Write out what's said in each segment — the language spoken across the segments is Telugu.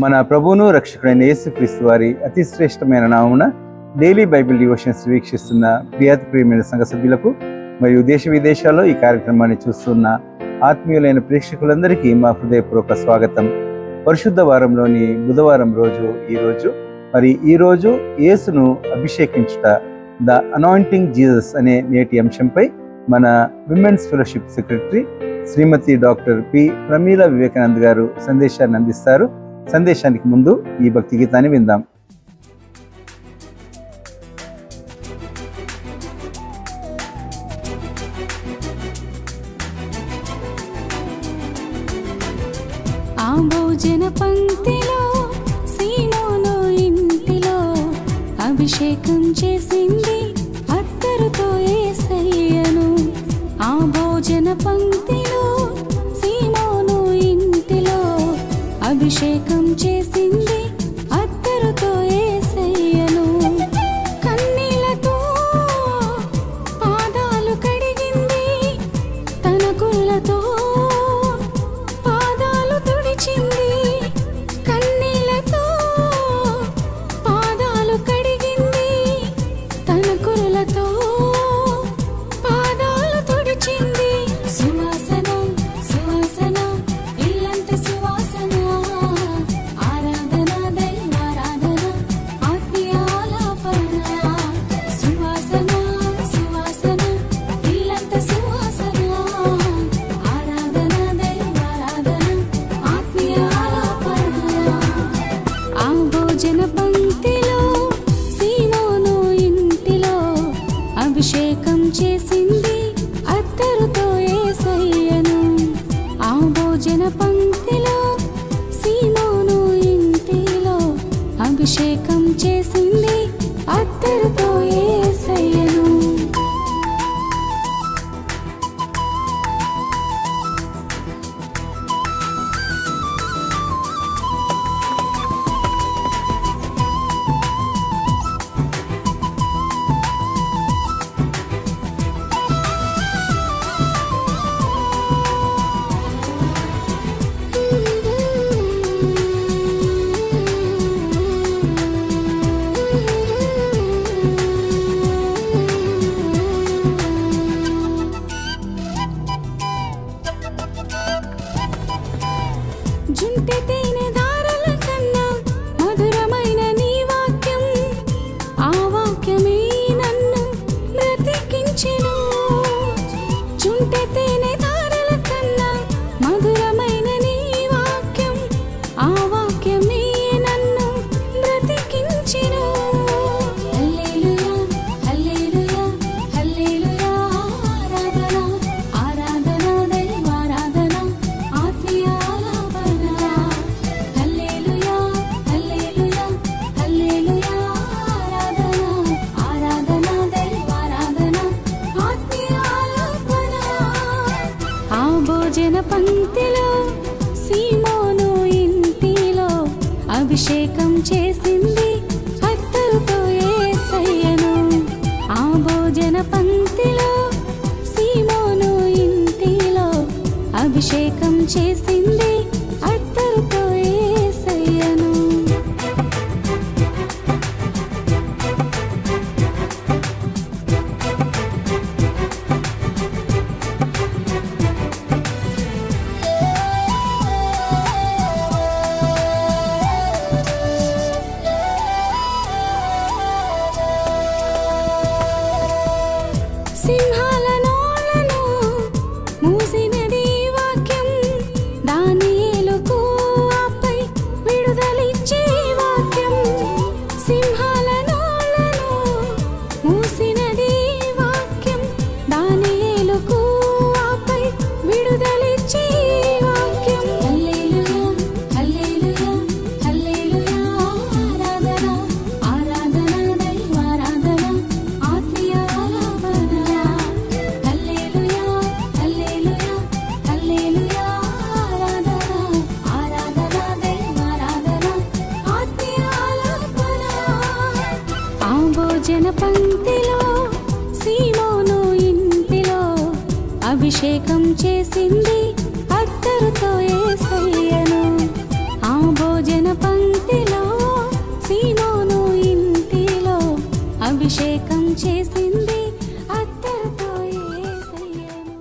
మన ప్రభువును రక్షకుడైన యేసుక్రీస్తు వారి అతి శ్రేష్టమైన నామమున డైలీ బైబిల్ డివోషన్స్ వీక్షిస్తున్న ప్రియమైన సంఘ సభ్యులకు మరియు దేశ విదేశాల్లో ఈ కార్యక్రమాన్ని చూస్తున్న ఆత్మీయులైన ప్రేక్షకులందరికీ మా హృదయపూర్వక స్వాగతం. పరిశుద్ధ వారంలోని బుధవారం రోజు ఈరోజు యేసును అభిషేకించుట, ద అనాయింటింగ్ జీసస్ అనే నేటి అంశంపై మన విమెన్స్ ఫెలోషిప్ సెక్రటరీ శ్రీమతి డాక్టర్ పి ప్రమీల వివేకానంద్ గారు సందేశాన్ని అందిస్తారు. సందేశానికి ముందు ఈ భక్తి గీతాన్ని విందాం. ఆ భోజన పంక్తిలో సీమోను ఇంటిలో అభిషేకం చేసింది అత్తరుతో యేసయ్యను. ఆ భోజన పంక్తిలో సీమోను ఇంటిలో అభిషేకం చేసింది అత్తరుతో యేసయ్యను. కన్నీళ్లతో పాదాలు కడిగింది, తన కుళ్ళతో పాదాలు తుడిచింది. కన్నీళ్లతో పాదాలు కడిగింది, తన కుళ్ళతో పాదాలు తుడిచింది. సువాసన సువాసన ఇల్లంత సువాసన, ఆరాధన దైవారాధన ఆత్మీయ ఆలాపన. సువాసన సువాసన ఇల్లంత సువాసన, ఆరాధన దైవారాధన ఆత్మీయ ఆలాపన. ఆ భోజన పంక్తిలో సీమోను ఇంటిలో అభిషేకం చేసింది అత్తరుతో యేసయ్యను. ఆ భోజన పంక్తిలో సీమోను ఇంటిలో అభిషేకం చేసింది అత్తరుతో యేసయ్యను. జుంటె తేనె ధారల కన్నా మధురమైన నీ వాక్యం, ఆ వాక్యమే నన్ను బ్రతికించెను. జుంటె తేనె ధారల కన్నా మధురమైన నీ వాక్యం, ఆ వాక్యమే నన్ను బ్రతికించెను. హల్లెలూయా హల్లెలూయా హల్లెలూయా, ఆరాధన ఆరాధన దైవారాధన ఆత్మీయ ఆలాపన. హల్లెలూయా హల్లెలూయా హల్లెలూయా, ఆరాధన ఆరాధన దైవారాధన ఆత్మీయ ఆలాపన. ఆ భోజన పంక్తిలో సీమోను ఇంటిలో అభిషేకం చేసింది అత్తరుతో యేసయ్యను. ఆ భోజన పంక్తిలో సీమోను ఇంటిలో అభిషేకం చేసింది అత్తరుతో యేసయ్యను. సింహాల నోళ్లను మూసినది వాక్యం, దానియేలుకు ఆపై విడుదలిచ్చే వాక్యం. సింహాల నోళ్లను మూసినది వాక్యం, దానియేలుకు ఆపై విడుదలిచ్చే వాక్యం. హల్లెలూయా హల్లెలూయా హల్లెలూయా, ఆరాధన ఆరాధన దైవారాధన ఆత్మీయ ఆలాపన. హల్లెలూయా హల్లెలూయా హల్లెలూయా, ఆరాధన ఆరాధన దైవారాధన ఆత్మీయ ఆలాపన. ఆ భోజన పంక్తిలో సీమోను ఇంటిలో అభిషేకం చేసింది అత్తరుతో యేసయ్యను. ఆ భోజన అభిషేకం చేసింది అత్తరుతో యేసయ్యను.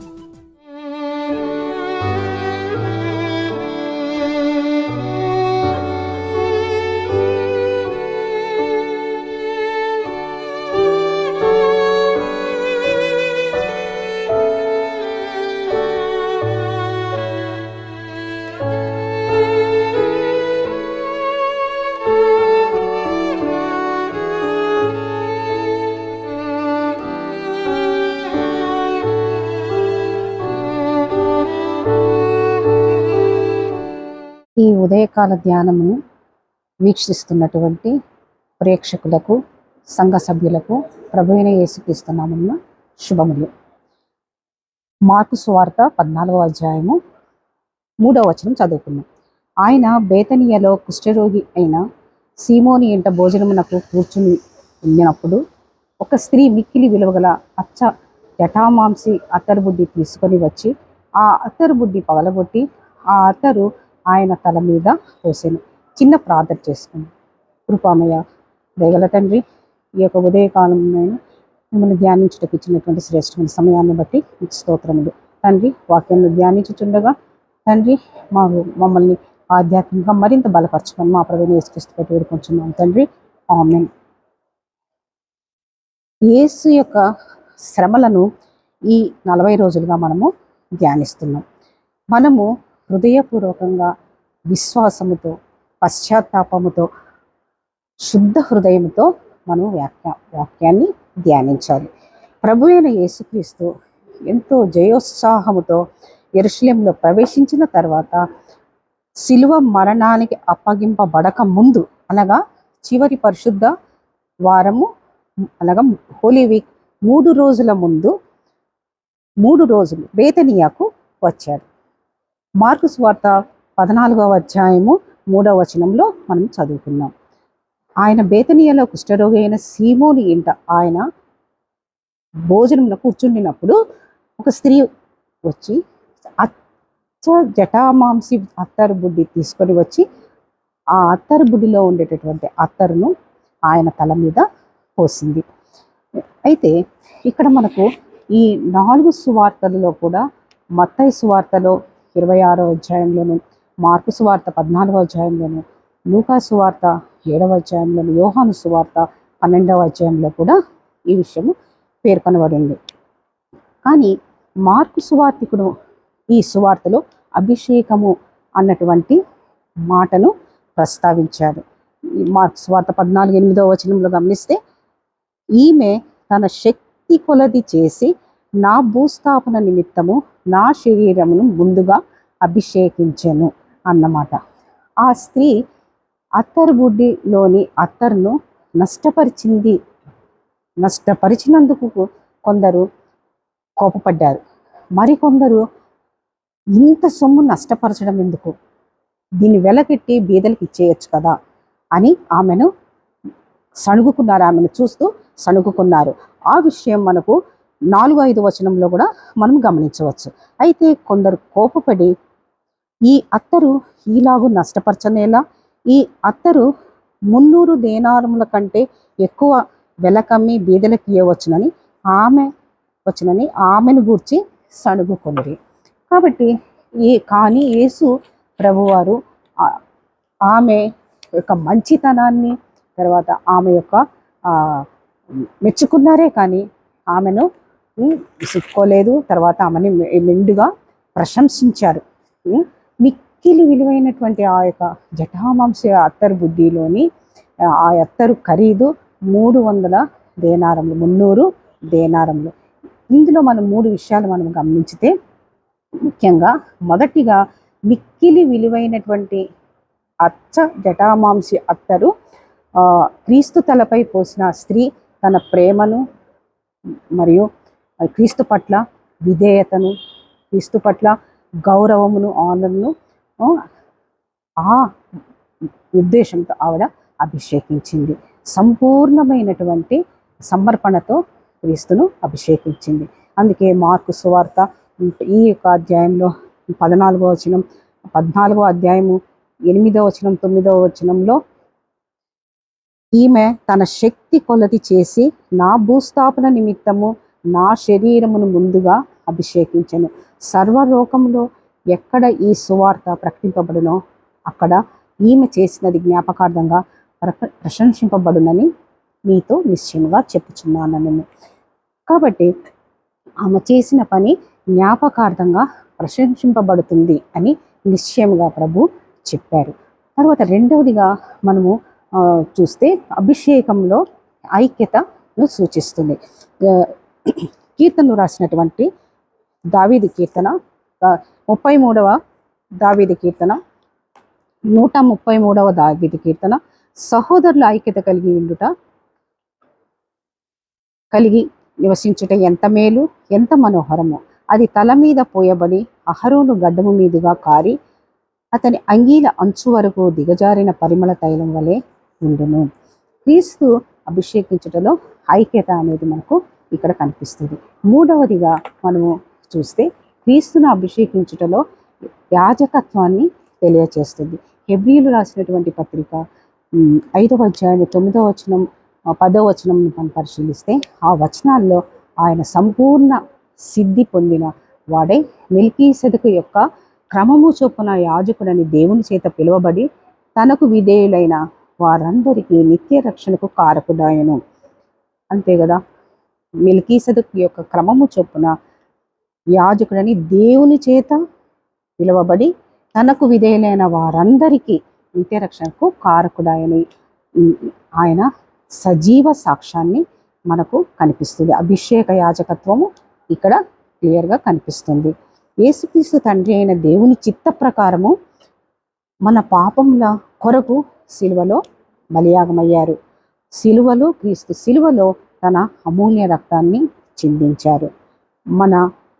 ఈ ఉదయకాల ధ్యానమును వీక్షిస్తున్నటువంటి ప్రేక్షకులకు, సంఘ సభ్యులకు ప్రభువైన యేసుక్రీస్తు నామమున శుభములు. మార్కు సువార్త 14వ అధ్యాయము 3వ వచనం చదువుకున్నాం. ఆయన బేతనియలో కుష్ఠరోగి అయిన సీమోని ఇంట భోజనమునకు కూర్చుని ఉన్నప్పుడు ఒక స్త్రీ మిక్కిలి విలువగల అచ్చ జటామాంసి అత్తరు బుడ్డి తీసుకొని వచ్చి ఆ అత్తరు బుడ్డి పగలగొట్టి ఆ అత్తరు ఆయన తల మీద పోసెను. చిన్న ప్రార్థన చేసుకుంది. కృపామయ దయగల తండ్రి, ఈ యొక్క ఉదయకాలంలో మిమ్మల్ని ధ్యానించుటకు ఇచ్చినటువంటి శ్రేష్టమైన సమయాన్ని బట్టి మీకు స్తోత్రములు. తండ్రి, వాక్యాన్ని ధ్యానించుచుండగా తండ్రి మమ్మల్ని ఆధ్యాత్మికంగా మరింత బలపరచుకొని మా ప్రభువైన యేసుక్రీస్తు పేరిట వేడుకొంచున్నాం తండ్రి, ఆమేన్. యేసు యొక్క శ్రమలను ఈ 40 రోజులుగా మనము ధ్యానిస్తున్నాం. మనము హృదయపూర్వకంగా, విశ్వాసముతో, పశ్చాత్తాపముతో, శుద్ధ హృదయంతో మనం వాక్యాన్ని ధ్యానించాలి. ప్రభువైన యేసుక్రీస్తు ఎంతో జయోత్సాహముతో యెరూషలేములో ప్రవేశించిన తర్వాత శిలువ మరణానికి అప్పగింపబడక ముందు, అనగా చివరి పరిశుద్ధ వారము, అనగా హోలీ వీక్ 3 రోజుల ముందు 3 రోజులు బేతనియాకు వచ్చాడు. మార్కు సువార్త 14వ అధ్యాయము 3వ వచనంలో మనం చదువుకున్నాం. ఆయన బేతనియలో కుష్ఠరోగి అయిన సీమోని ఇంట ఆయన భోజనంలో కూర్చుండినప్పుడు ఒక స్త్రీ వచ్చి అచ్చ జటామాంసి అత్తరు బుడ్డి తీసుకొని వచ్చి ఆ అత్తరు బుడ్డిలో ఉండేటటువంటి అత్తరును ఆయన తల మీద పోసింది. అయితే ఇక్కడ మనకు ఈ 4 సువార్తలలో కూడా, మత్తయి సువార్తలో 26వ అధ్యాయంలోను, మార్కు సువార్త 14వ అధ్యాయంలోను, లూకా సువార్త 7వ అధ్యాయంలోను, యోహాను సువార్త 12వ అధ్యాయంలో కూడా ఈ విషయం పేర్కొనబడింది. కానీ మార్కు సువార్తికుడు ఈ సువార్తలో అభిషేకము అన్నటువంటి మాటను ప్రస్తావించాడు. ఈ మార్కు సువార్త 14:8వ వచనంలో గమనిస్తే, ఈమె తన శక్తి కొలది చేసి నా భూస్థాపన నిమిత్తము నా శరీరమును ముందుగా అభిషేకించెను అన్నమాట. ఆ స్త్రీ అత్తరు బుడ్డిలోని అత్తరును నష్టపరిచినందుకు కొందరు కోపపడ్డారు. మరికొందరు ఇంత సొమ్ము నష్టపరచడం ఎందుకు, దీన్ని వెలకెట్టి బీదలకు ఇచ్చేయచ్చు కదా అని ఆమెను చూస్తూ సణుగుకున్నారు. ఆ విషయం మనకు 4-5 వచనంలో కూడా మనం గమనించవచ్చు. అయితే కొందరు కోపపడి ఈ అత్తరు ఈలాగు నష్టపరచనేలా, ఈ అత్తరు 300 దేనారముల కంటే ఎక్కువ వెలకమ్మి బీదలకు ఇవ్వవచ్చునని ఆమెను గూర్చి సణుగుకొనిరి. కాబట్టి కానీ యేసు ప్రభువారు ఆమె యొక్క మంచితనాన్ని, తర్వాత ఆమె యొక్క మెచ్చుకున్నారే కానీ ఆమెను విసుక్కోలేదు. తర్వాత ఆమెని మెండుగా ప్రశంసించారు. మిక్కిలి విలువైనటువంటి ఆ యొక్క జటామాంసి అత్తరు బుడ్డిలోని ఆ అత్తరు ఖరీదు 300 దేనారములు, 300 దేనారములు. ఇందులో మనం 3 విషయాలు మనం గమనించితే, ముఖ్యంగా మొదటిగా మిక్కిలి విలువైనటువంటి అచ్చ జటామాంసి అత్తరు క్రీస్తు తలపై పోసిన స్త్రీ తన ప్రేమను మరియు క్రీస్తు పట్ల విధేయతను, క్రీస్తు పట్ల గౌరవమును, ఆనర్ను ఆ ఉద్దేశంతో ఆవిడ అభిషేకించింది. సంపూర్ణమైనటువంటి సమర్పణతో క్రీస్తును అభిషేకించింది. అందుకే మార్కు సువార్త ఈ యొక్క అధ్యాయంలో 14వ వచనం, 14వ అధ్యాయము 8వ వచనం, 9వ వచనంలో ఈమె తన శక్తి కొలది చేసి నా భూస్థాపన నిమిత్తము నా శరీరమును ముందుగా అభిషేకించెను. సర్వలోకంలో ఎక్కడ ఈ సువార్త ప్రకటింపబడునో అక్కడ ఈమె చేసినది జ్ఞాపకార్థంగా ప్రశంసింపబడునని మీతో నిశ్చయంగా చెప్పుచున్నాను నేను. కాబట్టి ఆమె చేసిన పని జ్ఞాపకార్థంగా ప్రశంసింపబడుతుంది అని నిశ్చయంగా ప్రభు చెప్పారు. తర్వాత రెండవదిగా మనము చూస్తే అభిషేకంలో ఐక్యతను సూచిస్తుంది. కీర్తనలు రాసినటువంటి దావీదు కీర్తన 33వ దావీదు కీర్తన 133వ దావీదు కీర్తన, సహోదరుల ఐక్యత కలిగి నివసించుట ఎంత మేలు, ఎంత మనోహరము. అది తల మీద పోయబడి అహరోను గడ్డము మీదుగా కారి అతని అంగీల అంచు వరకు దిగజారిన పరిమళ తైలం వలె ఉండును. క్రీస్తు అభిషేకించుటలో ఐక్యత అనేది మనకు ఇక్కడ కనిపిస్తుంది. మూడవదిగా మనము చూస్తే క్రీస్తును అభిషేకించుటలో యాజకత్వాన్ని తెలియచేస్తుంది. హెబ్రీయులు రాసినటువంటి పత్రిక 5వ అధ్యాయం 9వ వచనం 10వ వచనం మనం పరిశీలిస్తే ఆ వచనాల్లో ఆయన సంపూర్ణ సిద్ధి పొందిన వాడై మెల్కీసెదెకు యొక్క క్రమము చొప్పున యాజకుడని దేవుని చేత పిలువబడి తనకు విధేయులైన వారందరికీ నిత్య రక్షణకు కారకుడాయను. అంతే కదా, మెల్కీసెదెకు యొక్క క్రమము చొప్పున యాజకుడని దేవుని చేత పిలువబడి తనకు విధేయులైన వారందరికీ నిత్య రక్షణకు కారకుడాయని ఆయన సజీవ సాక్ష్యాన్ని మనకు కనిపిస్తుంది. అభిషేక యాజకత్వము ఇక్కడ క్లియర్గా కనిపిస్తుంది. యేసుక్రీస్తు తండ్రి అయిన దేవుని చిత్త ప్రకారము మన పాపముల కొరకు సిలువలో బలియాగమయ్యారు. క్రీస్తు సిలువలో తన అమూల్య రక్తాన్ని చిందించారు. మన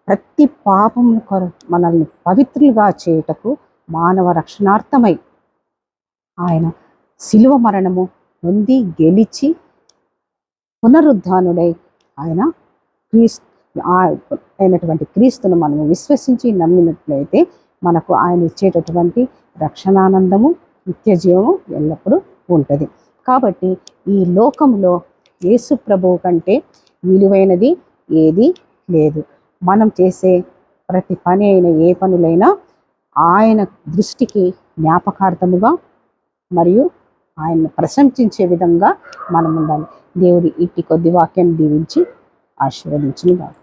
ప్రతి పాపముల కొరకు మనల్ని పవిత్రులుగా చేయుటకు మానవ రక్షణార్థమై ఆయన సిలువ మరణము నొంది గెలిచి పునరుద్ధానుడై ఆయన అయినటువంటి క్రీస్తును మనము విశ్వసించి నమ్మినట్లయితే మనకు ఆయన ఇచ్చేటటువంటి రక్షణానందము, నిత్య జీవము ఎల్లప్పుడూ ఉంటుంది. కాబట్టి ఈ లోకంలో యేసు ప్రభువు కంటే విలువైనది ఏది లేదు. మనం చేసే ప్రతి పని అయిన ఏ పనులైనా ఆయన దృష్టికి జ్ఞాపకార్థముగా మరియు ఆయన్ని ప్రశంసించే విధంగా మనం ఉండాలి. దేవుడి ఇట్టి కొద్ది వాక్యాన్ని దీవించి ఆశీర్వదించును గాక.